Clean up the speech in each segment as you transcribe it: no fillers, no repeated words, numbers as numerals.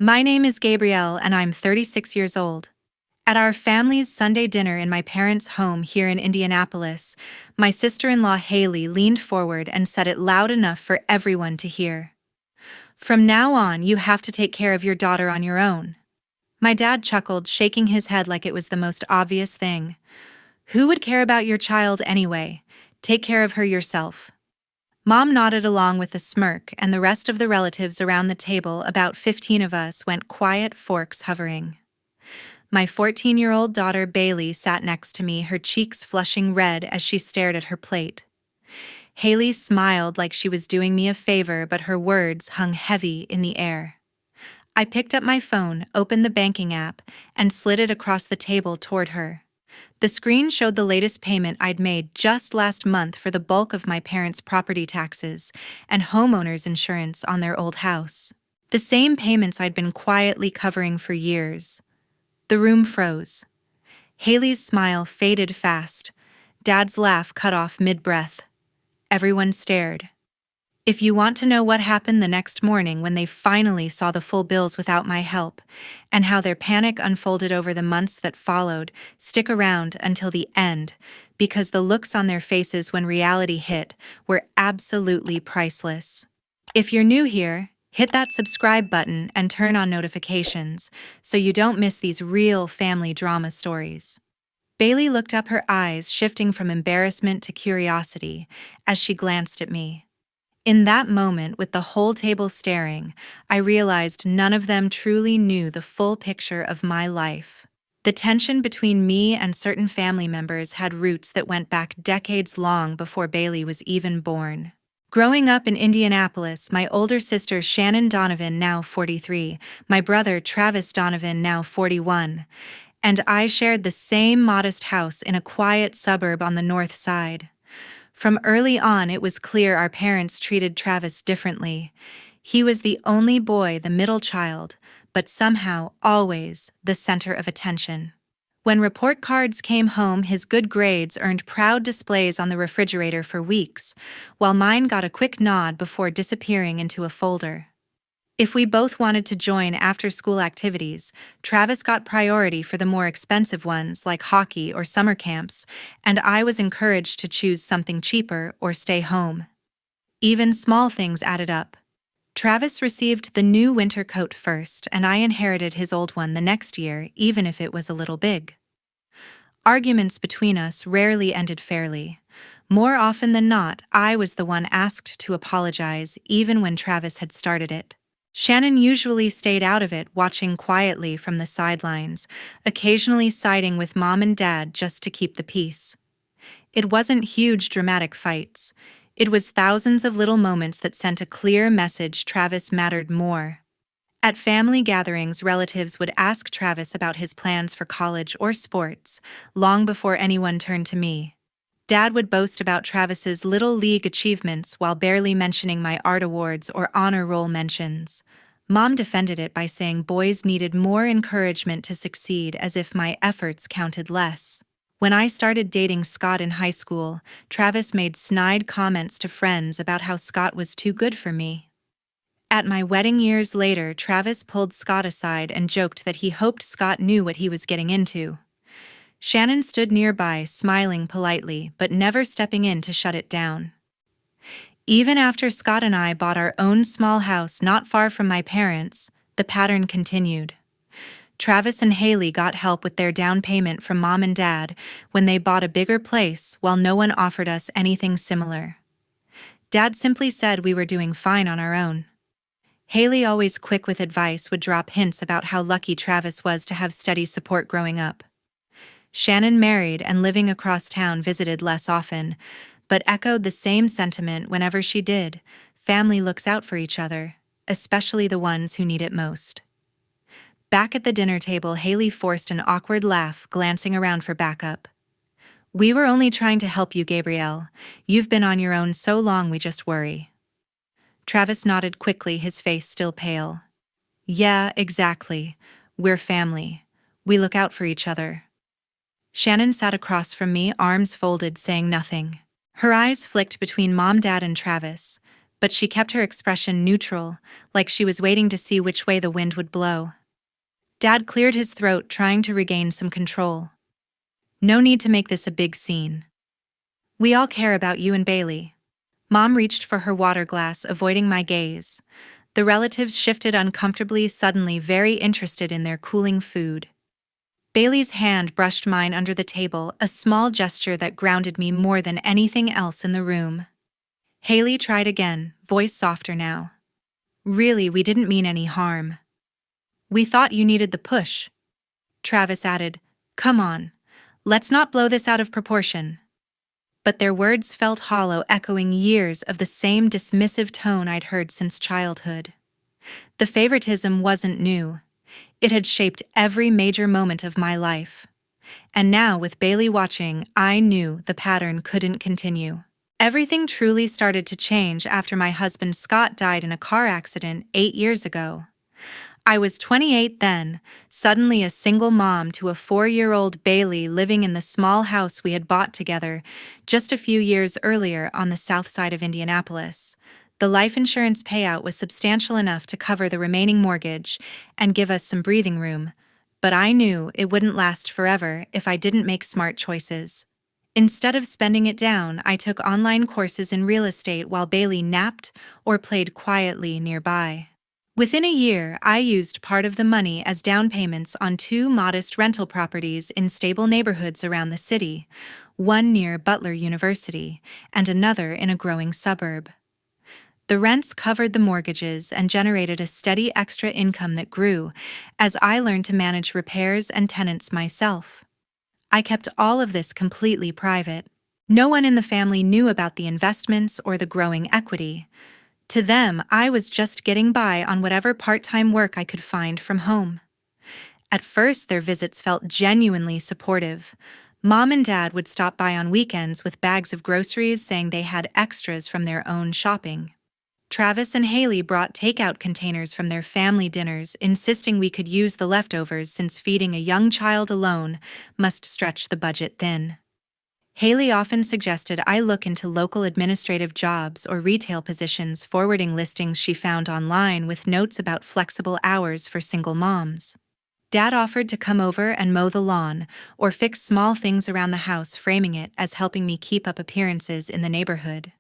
My name is Gabrielle and I'm 36 years old. At our family's Sunday dinner in my parents' home here in Indianapolis, my sister-in-law Haley leaned forward and said it loud enough for everyone to hear. "From now on, you have to take care of your daughter on your own." My dad chuckled, shaking his head like it was the most obvious thing. "Who would care about your child anyway? Take care of her yourself." Mom nodded along with a smirk, and the rest of the relatives around the table, about 15 of us, went quiet, forks hovering. My 14-year-old daughter Bailey sat next to me, her cheeks flushing red as she stared at her plate. Haley smiled like she was doing me a favor, but her words hung heavy in the air. I picked up my phone, opened the banking app, and slid it across the table toward her. The screen showed the latest payment I'd made just last month for the bulk of my parents' property taxes and homeowners insurance on their old house. The same payments I'd been quietly covering for years. The room froze. Haley's smile faded fast. Dad's laugh cut off mid-breath. Everyone stared. If you want to know what happened the next morning when they finally saw the full bills without my help, and how their panic unfolded over the months that followed, stick around until the end, because the looks on their faces when reality hit were absolutely priceless. If you're new here, hit that subscribe button and turn on notifications so you don't miss these real family drama stories. Bailey looked up, her eyes shifting from embarrassment to curiosity as she glanced at me. In that moment, with the whole table staring, I realized none of them truly knew the full picture of my life. The tension between me and certain family members had roots that went back decades long before Bailey was even born. Growing up in Indianapolis, my older sister Shannon Donovan, now 43, my brother Travis Donovan, now 41, and I shared the same modest house in a quiet suburb on the north side. From early on, it was clear our parents treated Travis differently. He was the only boy, the middle child, but somehow always the center of attention. When report cards came home, his good grades earned proud displays on the refrigerator for weeks, while mine got a quick nod before disappearing into a folder. If we both wanted to join after-school activities, Travis got priority for the more expensive ones like hockey or summer camps, and I was encouraged to choose something cheaper or stay home. Even small things added up. Travis received the new winter coat first, and I inherited his old one the next year, even if it was a little big. Arguments between us rarely ended fairly. More often than not, I was the one asked to apologize, even when Travis had started it. Shannon usually stayed out of it, watching quietly from the sidelines, occasionally siding with Mom and Dad just to keep the peace. It wasn't huge dramatic fights. It was thousands of little moments that sent a clear message: Travis mattered more. At family gatherings, relatives would ask Travis about his plans for college or sports, long before anyone turned to me. Dad would boast about Travis's little league achievements while barely mentioning my art awards or honor roll mentions. Mom defended it by saying boys needed more encouragement to succeed, as if my efforts counted less. When I started dating Scott in high school, Travis made snide comments to friends about how Scott was too good for me. At my wedding years later, Travis pulled Scott aside and joked that he hoped Scott knew what he was getting into. Shannon stood nearby, smiling politely, but never stepping in to shut it down. Even after Scott and I bought our own small house not far from my parents, the pattern continued. Travis and Haley got help with their down payment from Mom and Dad when they bought a bigger place, while no one offered us anything similar. Dad simply said we were doing fine on our own. Haley, always quick with advice, would drop hints about how lucky Travis was to have steady support growing up. Shannon, married and living across town, visited less often, but echoed the same sentiment whenever she did. Family looks out for each other, especially the ones who need it most. Back at the dinner table, Haley forced an awkward laugh, glancing around for backup. "We were only trying to help you, Gabrielle. You've been on your own so long, we just worry." Travis nodded quickly, his face still pale. "Yeah, exactly. We're family. We look out for each other." Shannon sat across from me, arms folded, saying nothing. Her eyes flicked between Mom, Dad, and Travis. but she kept her expression neutral, like she was waiting to see which way the wind would blow. Dad cleared his throat, trying to regain some control. No need to make this a big scene. We all care about you and Bailey. Mom reached for her water glass, avoiding my gaze. The relatives shifted uncomfortably, suddenly very interested in their cooling food. Bailey's hand brushed mine under the table, a small gesture that grounded me more than anything else in the room. Haley tried again, voice softer now. Really, we didn't mean any harm. We thought you needed the push. Travis added, Come on, let's not blow this out of proportion. But their words felt hollow, echoing years of the same dismissive tone I'd heard since childhood. The favoritism wasn't new. It had shaped every major moment of my life. And now, with Bailey watching, I knew the pattern couldn't continue. Everything truly started to change after my husband Scott died in a car accident 8 years ago. I was 28 then, suddenly a single mom to a 4-year-old Bailey living in the small house we had bought together just a few years earlier on the south side of Indianapolis. The life insurance payout was substantial enough to cover the remaining mortgage and give us some breathing room, but I knew it wouldn't last forever if I didn't make smart choices. Instead of spending it down, I took online courses in real estate while Bailey napped or played quietly nearby. Within a year, I used part of the money as down payments on 2 modest rental properties in stable neighborhoods around the city, one near Butler University and another in a growing suburb. The rents covered the mortgages and generated a steady extra income that grew as I learned to manage repairs and tenants myself. I kept all of this completely private. No one in the family knew about the investments or the growing equity. To them, I was just getting by on whatever part-time work I could find from home. At first, their visits felt genuinely supportive. Mom and Dad would stop by on weekends with bags of groceries, saying they had extras from their own shopping. Travis and Haley brought takeout containers from their family dinners, insisting we could use the leftovers since feeding a young child alone must stretch the budget thin. Haley often suggested I look into local administrative jobs or retail positions, forwarding listings she found online with notes about flexible hours for single moms. Dad offered to come over and mow the lawn or fix small things around the house, framing it as helping me keep up appearances in the neighborhood.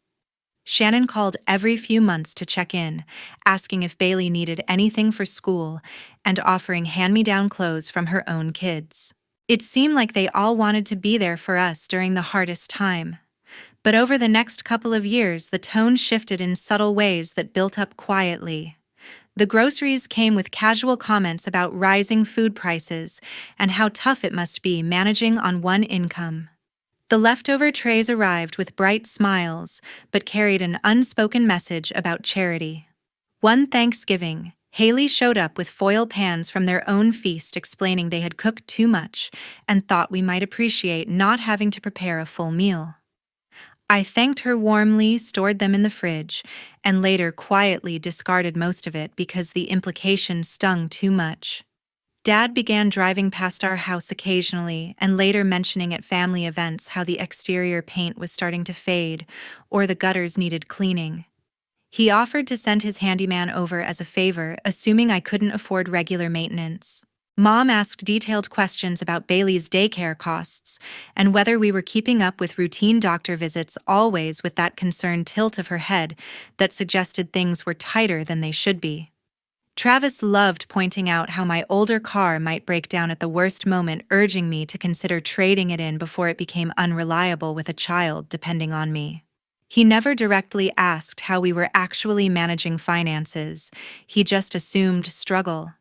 Shannon called every few months to check in, asking if Bailey needed anything for school and offering hand-me-down clothes from her own kids. It seemed like they all wanted to be there for us during the hardest time. But over the next couple of years, the tone shifted in subtle ways that built up quietly. The groceries came with casual comments about rising food prices and how tough it must be managing on one income. The leftover trays arrived with bright smiles, but carried an unspoken message about charity. One Thanksgiving, Haley showed up with foil pans from their own feast, explaining they had cooked too much and thought we might appreciate not having to prepare a full meal. I thanked her warmly, stored them in the fridge, and later quietly discarded most of it because the implication stung too much. Dad began driving past our house occasionally and later mentioning at family events how the exterior paint was starting to fade or the gutters needed cleaning. He offered to send his handyman over as a favor, assuming I couldn't afford regular maintenance. Mom asked detailed questions about Bailey's daycare costs and whether we were keeping up with routine doctor visits, always with that concerned tilt of her head that suggested things were tighter than they should be. Travis loved pointing out how my older car might break down at the worst moment, urging me to consider trading it in before it became unreliable with a child depending on me. He never directly asked how we were actually managing finances. He just assumed struggle.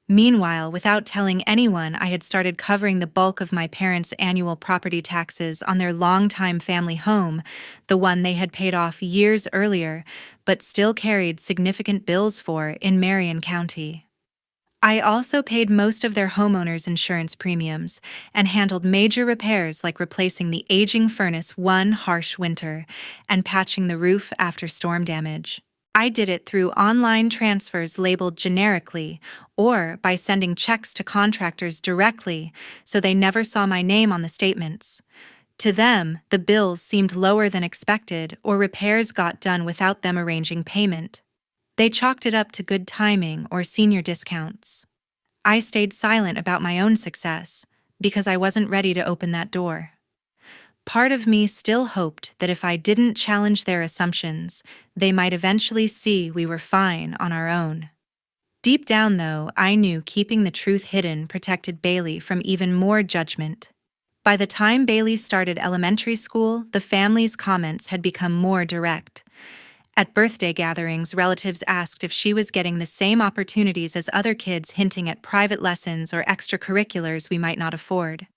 Meanwhile, without telling anyone, I had started covering the bulk of my parents' annual property taxes on their longtime family home, the one they had paid off years earlier, but still carried significant bills for in Marion County. I also paid most of their homeowners' insurance premiums and handled major repairs like replacing the aging furnace one harsh winter and patching the roof after storm damage. I did it through online transfers labeled generically or by sending checks to contractors directly so they never saw my name on the statements. To them, the bills seemed lower than expected, or repairs got done without them arranging payment. They chalked it up to good timing or senior discounts. I stayed silent about my own success, because I wasn't ready to open that door. Part of me still hoped that if I didn't challenge their assumptions, they might eventually see we were fine on our own. Deep down, though, I knew keeping the truth hidden protected Bailey from even more judgment. By the time Bailey started elementary school, the family's comments had become more direct. At birthday gatherings, relatives asked if she was getting the same opportunities as other kids, hinting at private lessons or extracurriculars we might not afford.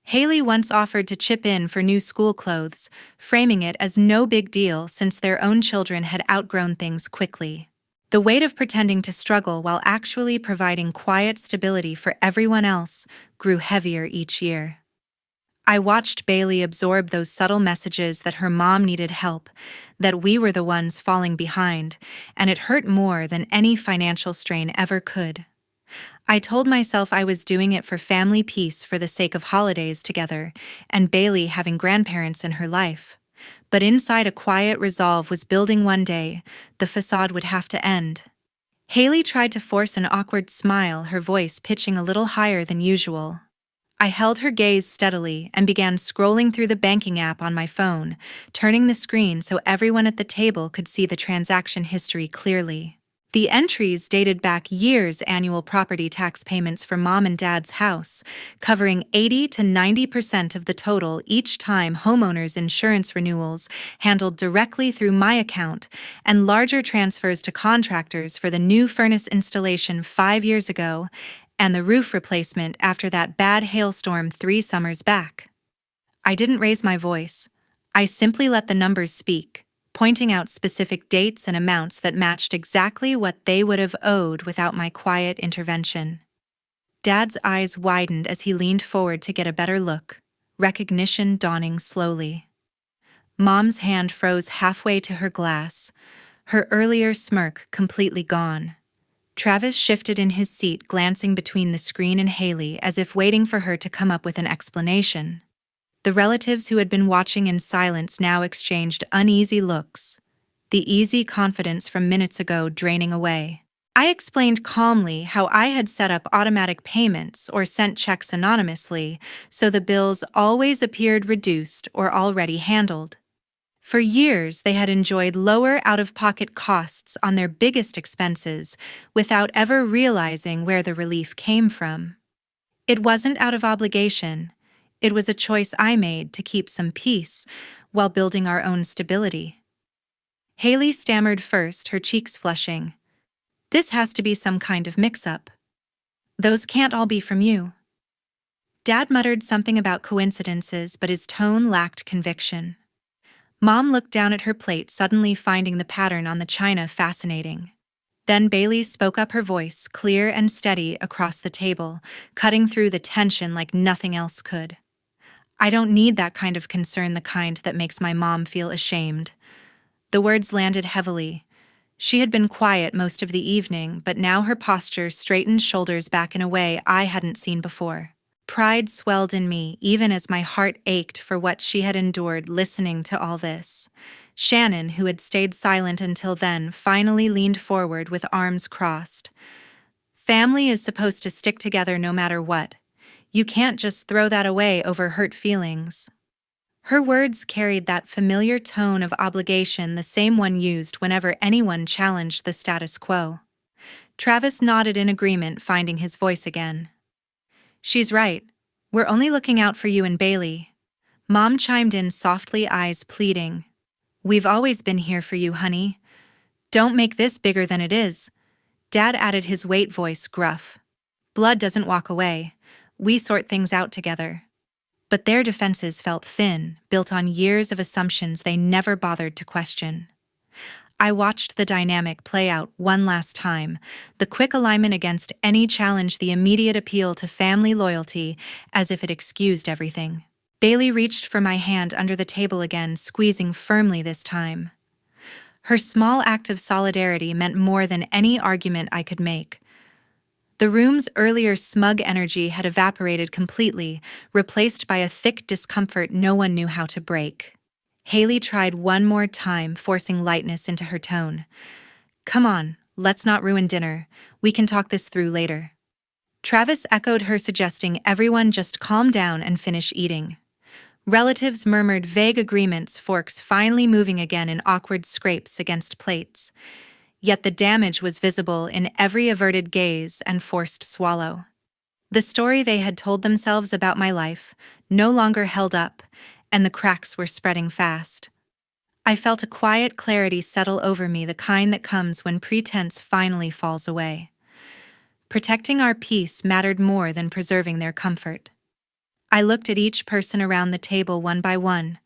Haley once offered to chip in for new school clothes, framing it as no big deal since their own children had outgrown things quickly. The weight of pretending to struggle while actually providing quiet stability for everyone else grew heavier each year. I watched Bailey absorb those subtle messages that her mom needed help, that we were the ones falling behind, and it hurt more than any financial strain ever could. I told myself I was doing it for family peace, for the sake of holidays together, and Bailey having grandparents in her life. But inside, a quiet resolve was building. One day, the facade would have to end. Haley tried to force an awkward smile, her voice pitching a little higher than usual. I held her gaze steadily and began scrolling through the banking app on my phone, turning the screen so everyone at the table could see the transaction history clearly. The entries dated back years' annual property tax payments for Mom and Dad's house, covering 80 to 90% of the total each time, homeowners' insurance renewals handled directly through my account, and larger transfers to contractors for the new furnace installation 5 years ago, and the roof replacement after that bad hailstorm 3 summers back. I didn't raise my voice. I simply let the numbers speak, pointing out specific dates and amounts that matched exactly what they would have owed without my quiet intervention. Dad's eyes widened as he leaned forward to get a better look, recognition dawning slowly. Mom's hand froze halfway to her glass, her earlier smirk completely gone. Travis shifted in his seat, glancing between the screen and Haley as if waiting for her to come up with an explanation. The relatives who had been watching in silence now exchanged uneasy looks, the easy confidence from minutes ago draining away. I explained calmly how I had set up automatic payments or sent checks anonymously, so the bills always appeared reduced or already handled. For years, they had enjoyed lower out-of-pocket costs on their biggest expenses without ever realizing where the relief came from. It wasn't out of obligation. It was a choice I made to keep some peace while building our own stability. Haley stammered first, her cheeks flushing. "This has to be some kind of mix-up. Those can't all be from you." Dad muttered something about coincidences, but his tone lacked conviction. Mom looked down at her plate, suddenly finding the pattern on the china fascinating. Then Bailey spoke up, her voice clear and steady across the table, cutting through the tension like nothing else could. "I don't need that kind of concern, the kind that makes my mom feel ashamed." The words landed heavily. She had been quiet most of the evening, but now her posture straightened, shoulders back in a way I hadn't seen before. Pride swelled in me, even as my heart ached for what she had endured listening to all this. Shannon, who had stayed silent until then, finally leaned forward with arms crossed. "Family is supposed to stick together no matter what. You can't just throw that away over hurt feelings." Her words carried that familiar tone of obligation, the same one used whenever anyone challenged the status quo. Travis nodded in agreement, finding his voice again. "She's right. We're only looking out for you and Bailey." Mom chimed in softly, eyes pleading. "We've always been here for you, honey. Don't make this bigger than it is." Dad added, his weight voice gruff. "Blood doesn't walk away. We sort things out together." But their defenses felt thin, built on years of assumptions they never bothered to question. I watched the dynamic play out one last time, the quick alignment against any challenge, the immediate appeal to family loyalty, as if it excused everything. Bailey reached for my hand under the table again, squeezing firmly this time. Her small act of solidarity meant more than any argument I could make. The room's earlier smug energy had evaporated completely, replaced by a thick discomfort no one knew how to break. Haley tried one more time, forcing lightness into her tone. "Come on, let's not ruin dinner. We can talk this through later." Travis echoed her, suggesting everyone just calm down and finish eating. Relatives murmured vague agreements, forks finally moving again in awkward scrapes against plates. Yet the damage was visible in every averted gaze and forced swallow. The story they had told themselves about my life no longer held up, and the cracks were spreading fast. I felt a quiet clarity settle over me, the kind that comes when pretense finally falls away. Protecting our peace mattered more than preserving their comfort. I looked at each person around the table one by one,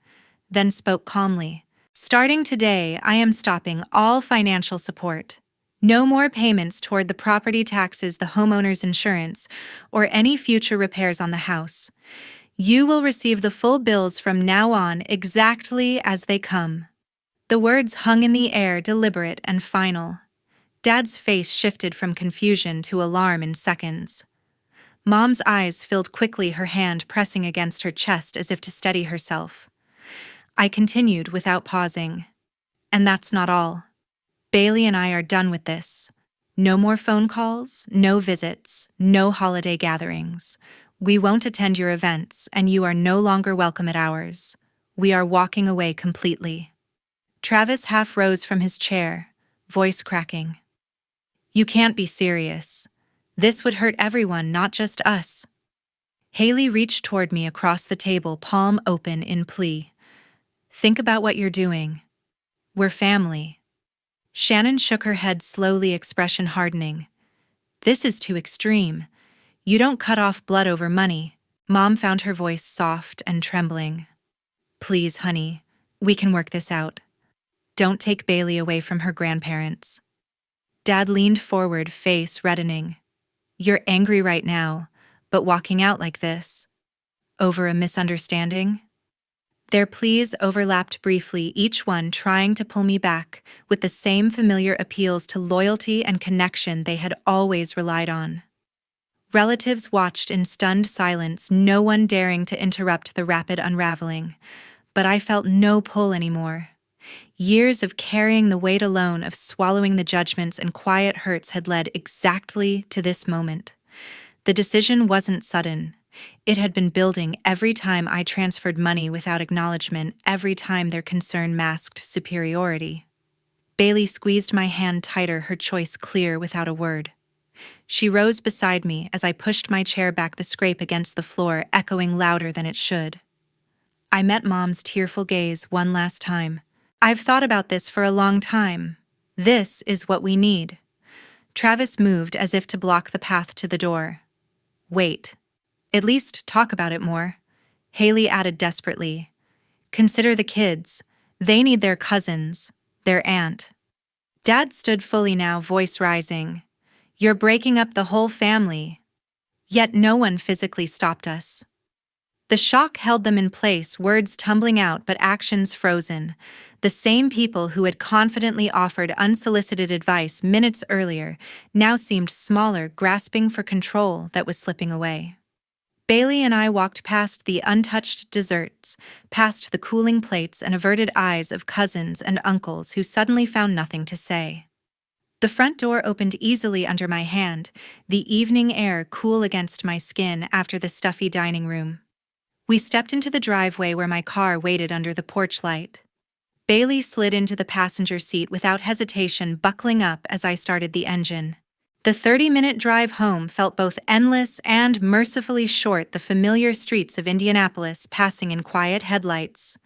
then spoke calmly. "Starting today, I am stopping all financial support. No more payments toward the property taxes, the homeowner's insurance, or any future repairs on the house. You will receive the full bills from now on exactly as they come." The words hung in the air, deliberate and final. Dad's face shifted from confusion to alarm in seconds. Mom's eyes filled quickly, her hand pressing against her chest as if to steady herself. I continued without pausing. "And that's not all. Bailey and I are done with this. No more phone calls, no visits, no holiday gatherings. We won't attend your events, and you are no longer welcome at ours. We are walking away completely." Travis half rose from his chair, voice cracking. "You can't be serious. This would hurt everyone, not just us." Haley reached toward me across the table, palm open in plea. "Think about what you're doing. We're family." Shannon shook her head slowly, expression hardening. "This is too extreme. You don't cut off blood over money." Mom found her voice soft and trembling. "Please, honey, we can work this out. Don't take Bailey away from her grandparents." Dad leaned forward, face reddening. "You're angry right now, but walking out like this? Over a misunderstanding?" Their pleas overlapped briefly, each one trying to pull me back, with the same familiar appeals to loyalty and connection they had always relied on. Relatives watched in stunned silence, no one daring to interrupt the rapid unraveling. But I felt no pull anymore. Years of carrying the weight alone, of swallowing the judgments and quiet hurts, had led exactly to this moment. The decision wasn't sudden. It had been building every time I transferred money without acknowledgement, every time their concern masked superiority. Bailey squeezed my hand tighter, her choice clear without a word. She rose beside me as I pushed my chair back, the scrape against the floor echoing louder than it should. I met Mom's tearful gaze one last time. "I've thought about this for a long time. This is what we need." Travis moved as if to block the path to the door. "Wait. At least talk about it more." Haley added desperately. "Consider the kids. They need their cousins, their aunt." Dad stood fully now, voice rising. "You're breaking up the whole family." Yet no one physically stopped us. The shock held them in place, words tumbling out but actions frozen. The same people who had confidently offered unsolicited advice minutes earlier now seemed smaller, grasping for control that was slipping away. Bailey and I walked past the untouched desserts, past the cooling plates and averted eyes of cousins and uncles who suddenly found nothing to say. The front door opened easily under my hand, the evening air cool against my skin after the stuffy dining room. We stepped into the driveway where my car waited under the porch light. Bailey slid into the passenger seat without hesitation, buckling up as I started the engine. The 30-minute drive home felt both endless and mercifully short, the familiar streets of Indianapolis passing in quiet headlights.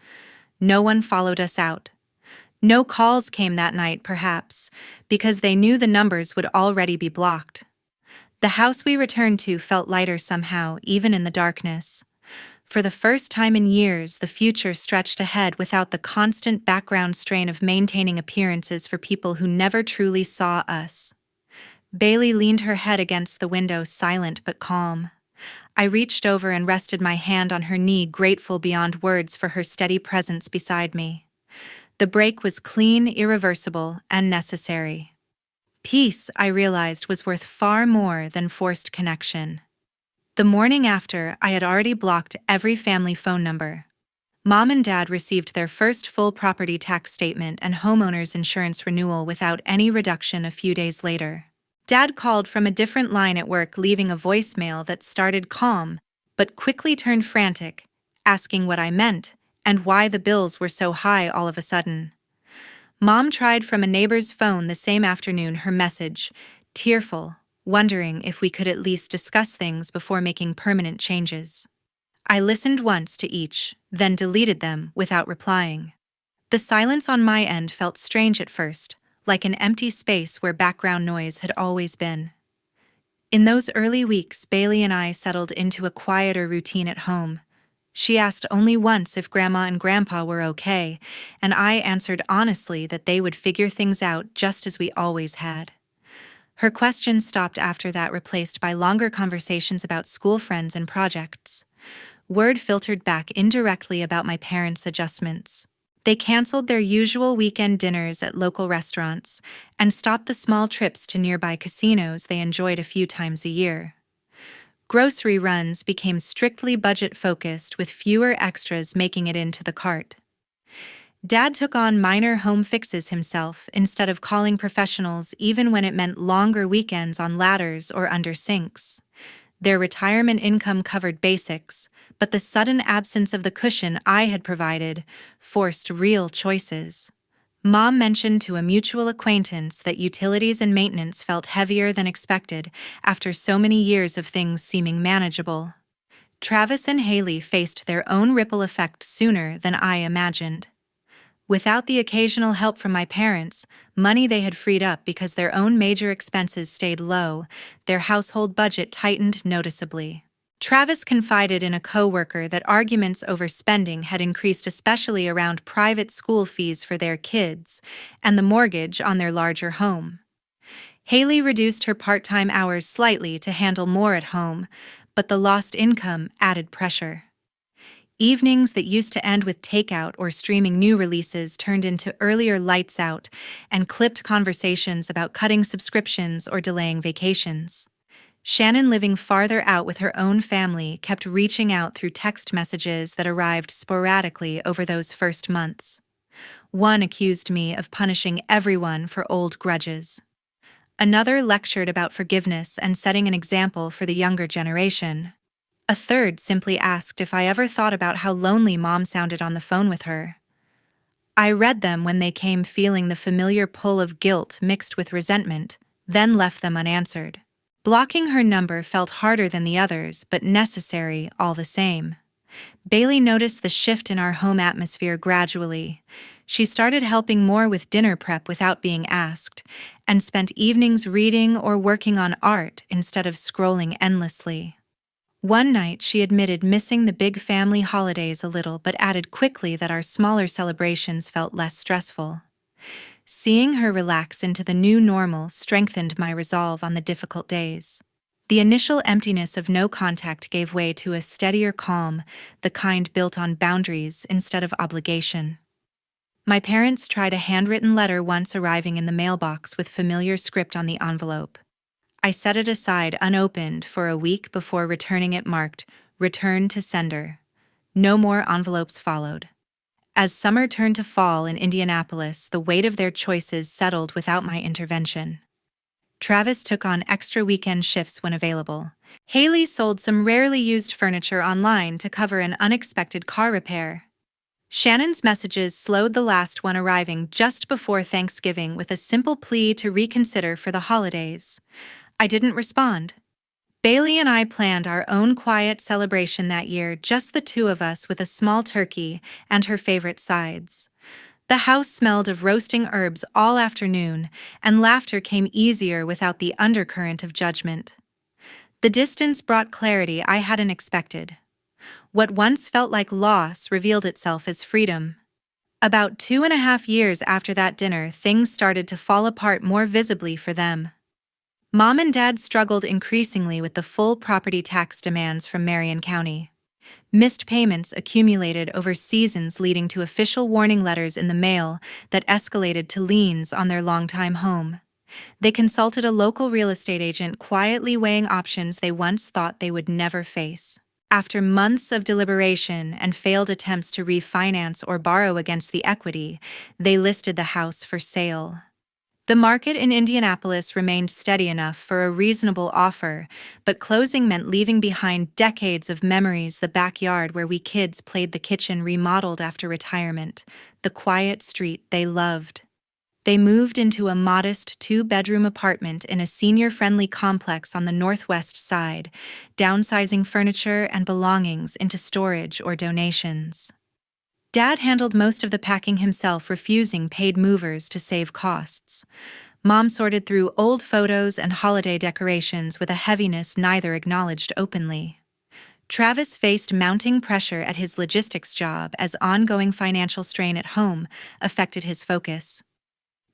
No one followed us out. No calls came that night, perhaps, because they knew the numbers would already be blocked. The house we returned to felt lighter somehow, even in the darkness. For the first time in years, the future stretched ahead without the constant background strain of maintaining appearances for people who never truly saw us. Bailey leaned her head against the window, silent but calm. I reached over and rested my hand on her knee, grateful beyond words for her steady presence beside me. The break was clean, irreversible, and necessary. Peace, I realized, was worth far more than forced connection. The morning after, I had already blocked every family phone number. Mom and Dad received their first full property tax statement and homeowner's insurance renewal without any reduction a few days later. Dad called from a different line at work, leaving a voicemail that started calm, but quickly turned frantic, asking what I meant and why the bills were so high all of a sudden. Mom tried from a neighbor's phone the same afternoon, her message, tearful, wondering if we could at least discuss things before making permanent changes. I listened once to each, then deleted them without replying. The silence on my end felt strange at first, like an empty space where background noise had always been. In those early weeks, Bailey and I settled into a quieter routine at home. She asked only once if Grandma and Grandpa were okay, and I answered honestly that they would figure things out just as we always had. Her questions stopped after that, replaced by longer conversations about school friends and projects. Word filtered back indirectly about my parents' adjustments. They canceled their usual weekend dinners at local restaurants and stopped the small trips to nearby casinos they enjoyed a few times a year. Grocery runs became strictly budget-focused, with fewer extras making it into the cart. Dad took on minor home fixes himself instead of calling professionals, even when it meant longer weekends on ladders or under sinks. Their retirement income covered basics, but the sudden absence of the cushion I had provided forced real choices. Mom mentioned to a mutual acquaintance that utilities and maintenance felt heavier than expected after so many years of things seeming manageable. Travis and Haley faced their own ripple effect sooner than I imagined. Without the occasional help from my parents, money they had freed up because their own major expenses stayed low, their household budget tightened noticeably. Travis confided in a coworker that arguments over spending had increased, especially around private school fees for their kids and the mortgage on their larger home. Haley reduced her part-time hours slightly to handle more at home, but the lost income added pressure. Evenings that used to end with takeout or streaming new releases turned into earlier lights out and clipped conversations about cutting subscriptions or delaying vacations. Shannon, living farther out with her own family, kept reaching out through text messages that arrived sporadically over those first months. One accused me of punishing everyone for old grudges. Another lectured about forgiveness and setting an example for the younger generation. A third simply asked if I ever thought about how lonely Mom sounded on the phone with her. I read them when they came, feeling the familiar pull of guilt mixed with resentment, then left them unanswered. Blocking her number felt harder than the others, but necessary all the same. Bailey noticed the shift in our home atmosphere gradually. She started helping more with dinner prep without being asked, and spent evenings reading or working on art instead of scrolling endlessly. One night she admitted missing the big family holidays a little, but added quickly that our smaller celebrations felt less stressful. Seeing her relax into the new normal strengthened my resolve on the difficult days. The initial emptiness of no contact gave way to a steadier calm, the kind built on boundaries instead of obligation. My parents tried a handwritten letter once, arriving in the mailbox with familiar script on the envelope. I set it aside unopened for a week before returning it marked, "Return to sender." No more envelopes followed. As summer turned to fall in Indianapolis, the weight of their choices settled without my intervention. Travis took on extra weekend shifts when available. Haley sold some rarely used furniture online to cover an unexpected car repair. Shannon's messages slowed, the last one arriving just before Thanksgiving with a simple plea to reconsider for the holidays. I didn't respond. Bailey and I planned our own quiet celebration that year, just the two of us, with a small turkey and her favorite sides. The house smelled of roasting herbs all afternoon, and laughter came easier without the undercurrent of judgment. The distance brought clarity I hadn't expected. What once felt like loss revealed itself as freedom. About 2.5 years after that dinner, things started to fall apart more visibly for them. Mom and Dad struggled increasingly with the full property tax demands from Marion County. Missed payments accumulated over seasons, leading to official warning letters in the mail that escalated to liens on their longtime home. They consulted a local real estate agent, quietly weighing options they once thought they would never face. After months of deliberation and failed attempts to refinance or borrow against the equity, they listed the house for sale. The market in Indianapolis remained steady enough for a reasonable offer, but closing meant leaving behind decades of memories: the backyard where we kids played, the kitchen remodeled after retirement, the quiet street they loved. They moved into a modest two-bedroom apartment in a senior-friendly complex on the northwest side, downsizing furniture and belongings into storage or donations. Dad handled most of the packing himself, refusing paid movers to save costs. Mom sorted through old photos and holiday decorations with a heaviness neither acknowledged openly. Travis faced mounting pressure at his logistics job as ongoing financial strain at home affected his focus.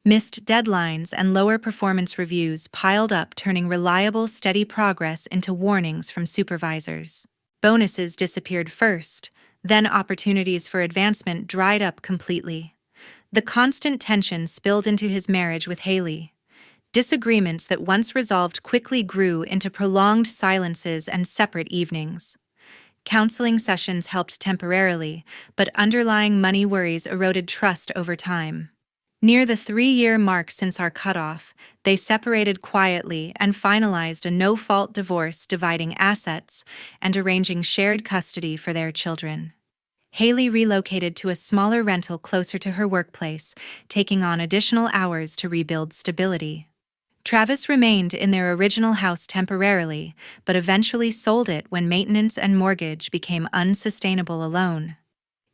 Missed deadlines and lower performance reviews piled up, turning reliable, steady progress into warnings from supervisors. Bonuses disappeared first, then opportunities for advancement dried up completely. The constant tension spilled into his marriage with Haley. Disagreements that once resolved quickly grew into prolonged silences and separate evenings. Counseling sessions helped temporarily, but underlying money worries eroded trust over time. Near the 3-year mark since our cutoff, they separated quietly and finalized a no-fault divorce, dividing assets and arranging shared custody for their children. Haley relocated to a smaller rental closer to her workplace, taking on additional hours to rebuild stability. Travis remained in their original house temporarily, but eventually sold it when maintenance and mortgage became unsustainable alone.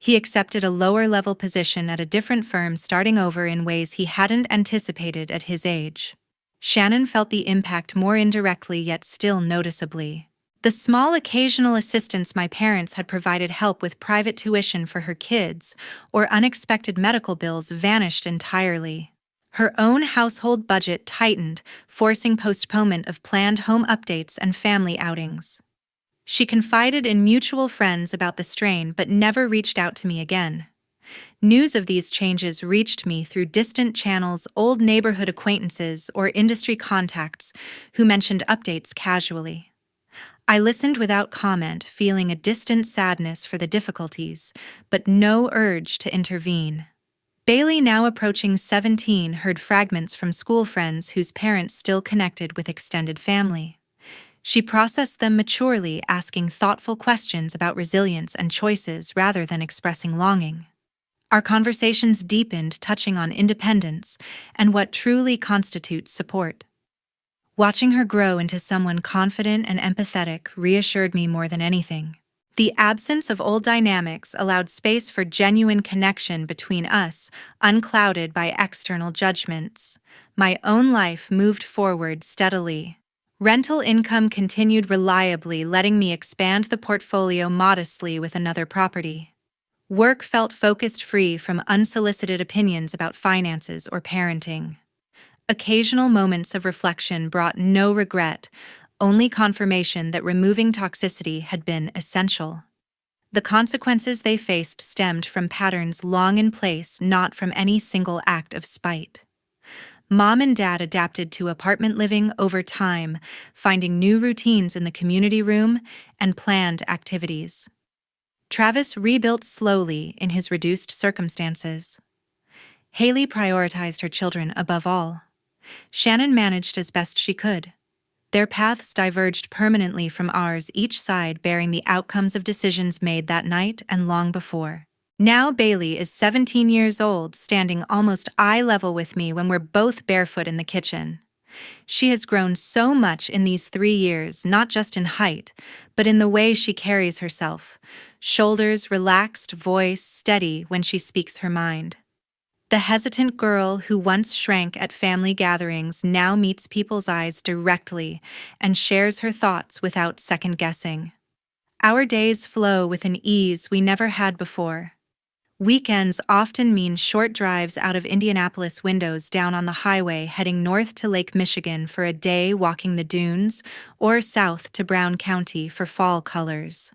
He accepted a lower-level position at a different firm, starting over in ways he hadn't anticipated at his age. Shannon felt the impact more indirectly, yet still noticeably. The small occasional assistance my parents had provided, help with private tuition for her kids or unexpected medical bills, vanished entirely. Her own household budget tightened, forcing postponement of planned home updates and family outings. She confided in mutual friends about the strain but never reached out to me again. News of these changes reached me through distant channels, old neighborhood acquaintances or industry contacts who mentioned updates casually. I listened without comment, feeling a distant sadness for the difficulties, but no urge to intervene. Bailey, now approaching 17, heard fragments from school friends whose parents still connected with extended family. She processed them maturely, asking thoughtful questions about resilience and choices rather than expressing longing. Our conversations deepened, touching on independence and what truly constitutes support. Watching her grow into someone confident and empathetic reassured me more than anything. The absence of old dynamics allowed space for genuine connection between us, unclouded by external judgments. My own life moved forward steadily. Rental income continued reliably, letting me expand the portfolio modestly with another property. Work felt focused, free from unsolicited opinions about finances or parenting. Occasional moments of reflection brought no regret, only confirmation that removing toxicity had been essential. The consequences they faced stemmed from patterns long in place, not from any single act of spite. Mom and Dad adapted to apartment living over time, finding new routines in the community room and planned activities. Travis rebuilt slowly in his reduced circumstances. Haley prioritized her children above all. Shannon managed as best she could. Their paths diverged permanently from ours, each side bearing the outcomes of decisions made that night and long before. Now Bailey is 17 years old, standing almost eye level with me when we're both barefoot in the kitchen. She has grown so much in these 3 years, not just in height, but in the way she carries herself. Shoulders relaxed, voice steady when she speaks her mind. The hesitant girl who once shrank at family gatherings now meets people's eyes directly and shares her thoughts without second-guessing. Our days flow with an ease we never had before. Weekends often mean short drives out of Indianapolis windows, down on the highway heading north to Lake Michigan for a day walking the dunes, or south to Brown County for fall colors.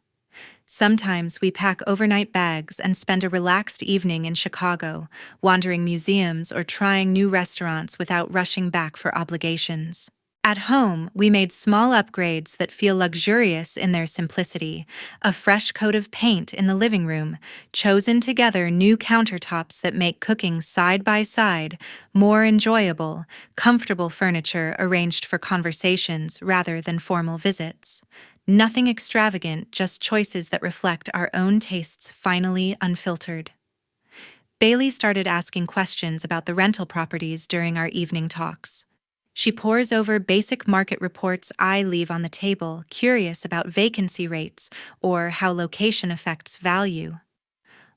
Sometimes we pack overnight bags and spend a relaxed evening in Chicago, wandering museums or trying new restaurants without rushing back for obligations. At home, we made small upgrades that feel luxurious in their simplicity: a fresh coat of paint in the living room, chosen together new countertops that make cooking side by side more enjoyable, comfortable furniture arranged for conversations rather than formal visits. Nothing extravagant, just choices that reflect our own tastes, finally unfiltered. Bailey started asking questions about the rental properties during our evening talks. She pores over basic market reports I leave on the table, curious about vacancy rates or how location affects value.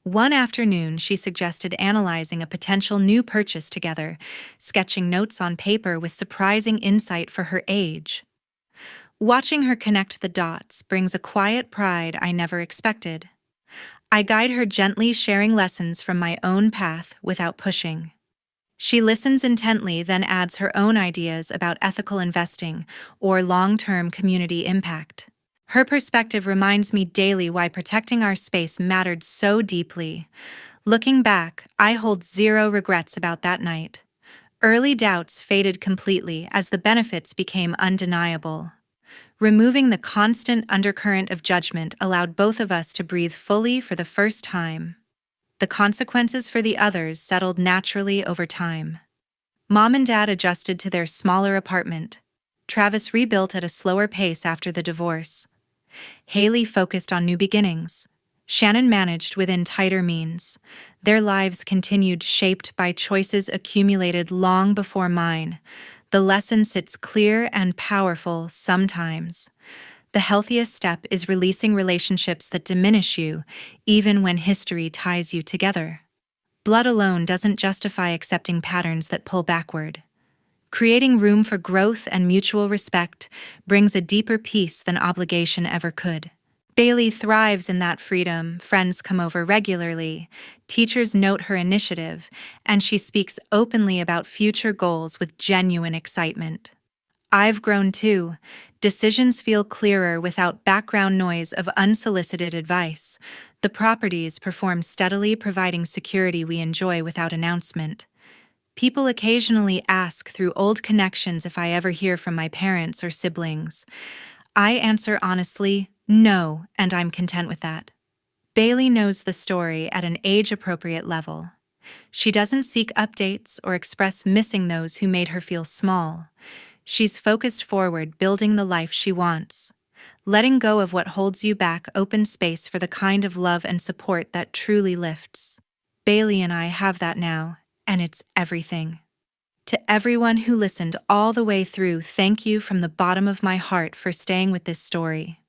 One afternoon, she suggested analyzing a potential new purchase together, sketching notes on paper with surprising insight for her age. Watching her connect the dots brings a quiet pride I never expected. I guide her gently, sharing lessons from my own path without pushing. She listens intently, then adds her own ideas about ethical investing or long-term community impact. Her perspective reminds me daily why protecting our space mattered so deeply. Looking back, I hold zero regrets about that night. Early doubts faded completely as the benefits became undeniable. Removing the constant undercurrent of judgment allowed both of us to breathe fully for the first time. The consequences for the others settled naturally over time. Mom and Dad adjusted to their smaller apartment. Travis rebuilt at a slower pace after the divorce. Haley focused on new beginnings. Shannon managed within tighter means. Their lives continued, shaped by choices accumulated long before mine. The lesson sits clear and powerful sometimes. The healthiest step is releasing relationships that diminish you, even when history ties you together. Blood alone doesn't justify accepting patterns that pull backward. Creating room for growth and mutual respect brings a deeper peace than obligation ever could. Bailey thrives in that freedom. Friends come over regularly, teachers note her initiative, and she speaks openly about future goals with genuine excitement. I've grown too. Decisions feel clearer without background noise of unsolicited advice. The properties perform steadily, providing security we enjoy without announcement. People occasionally ask through old connections if I ever hear from my parents or siblings. I answer honestly, no, and I'm content with that. Bailey knows the story at an age-appropriate level. She doesn't seek updates or express missing those who made her feel small. She's focused forward, building the life she wants. Letting go of what holds you back opens space for the kind of love and support that truly lifts. Bailey and I have that now, and it's everything. To everyone who listened all the way through, thank you from the bottom of my heart for staying with this story.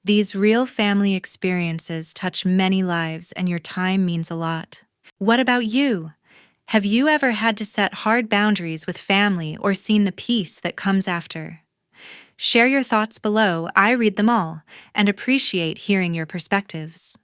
These real family experiences touch many lives, and your time means a lot. What about you? Have you ever had to set hard boundaries with family or seen the peace that comes after? Share your thoughts below. I read them all and appreciate hearing your perspectives.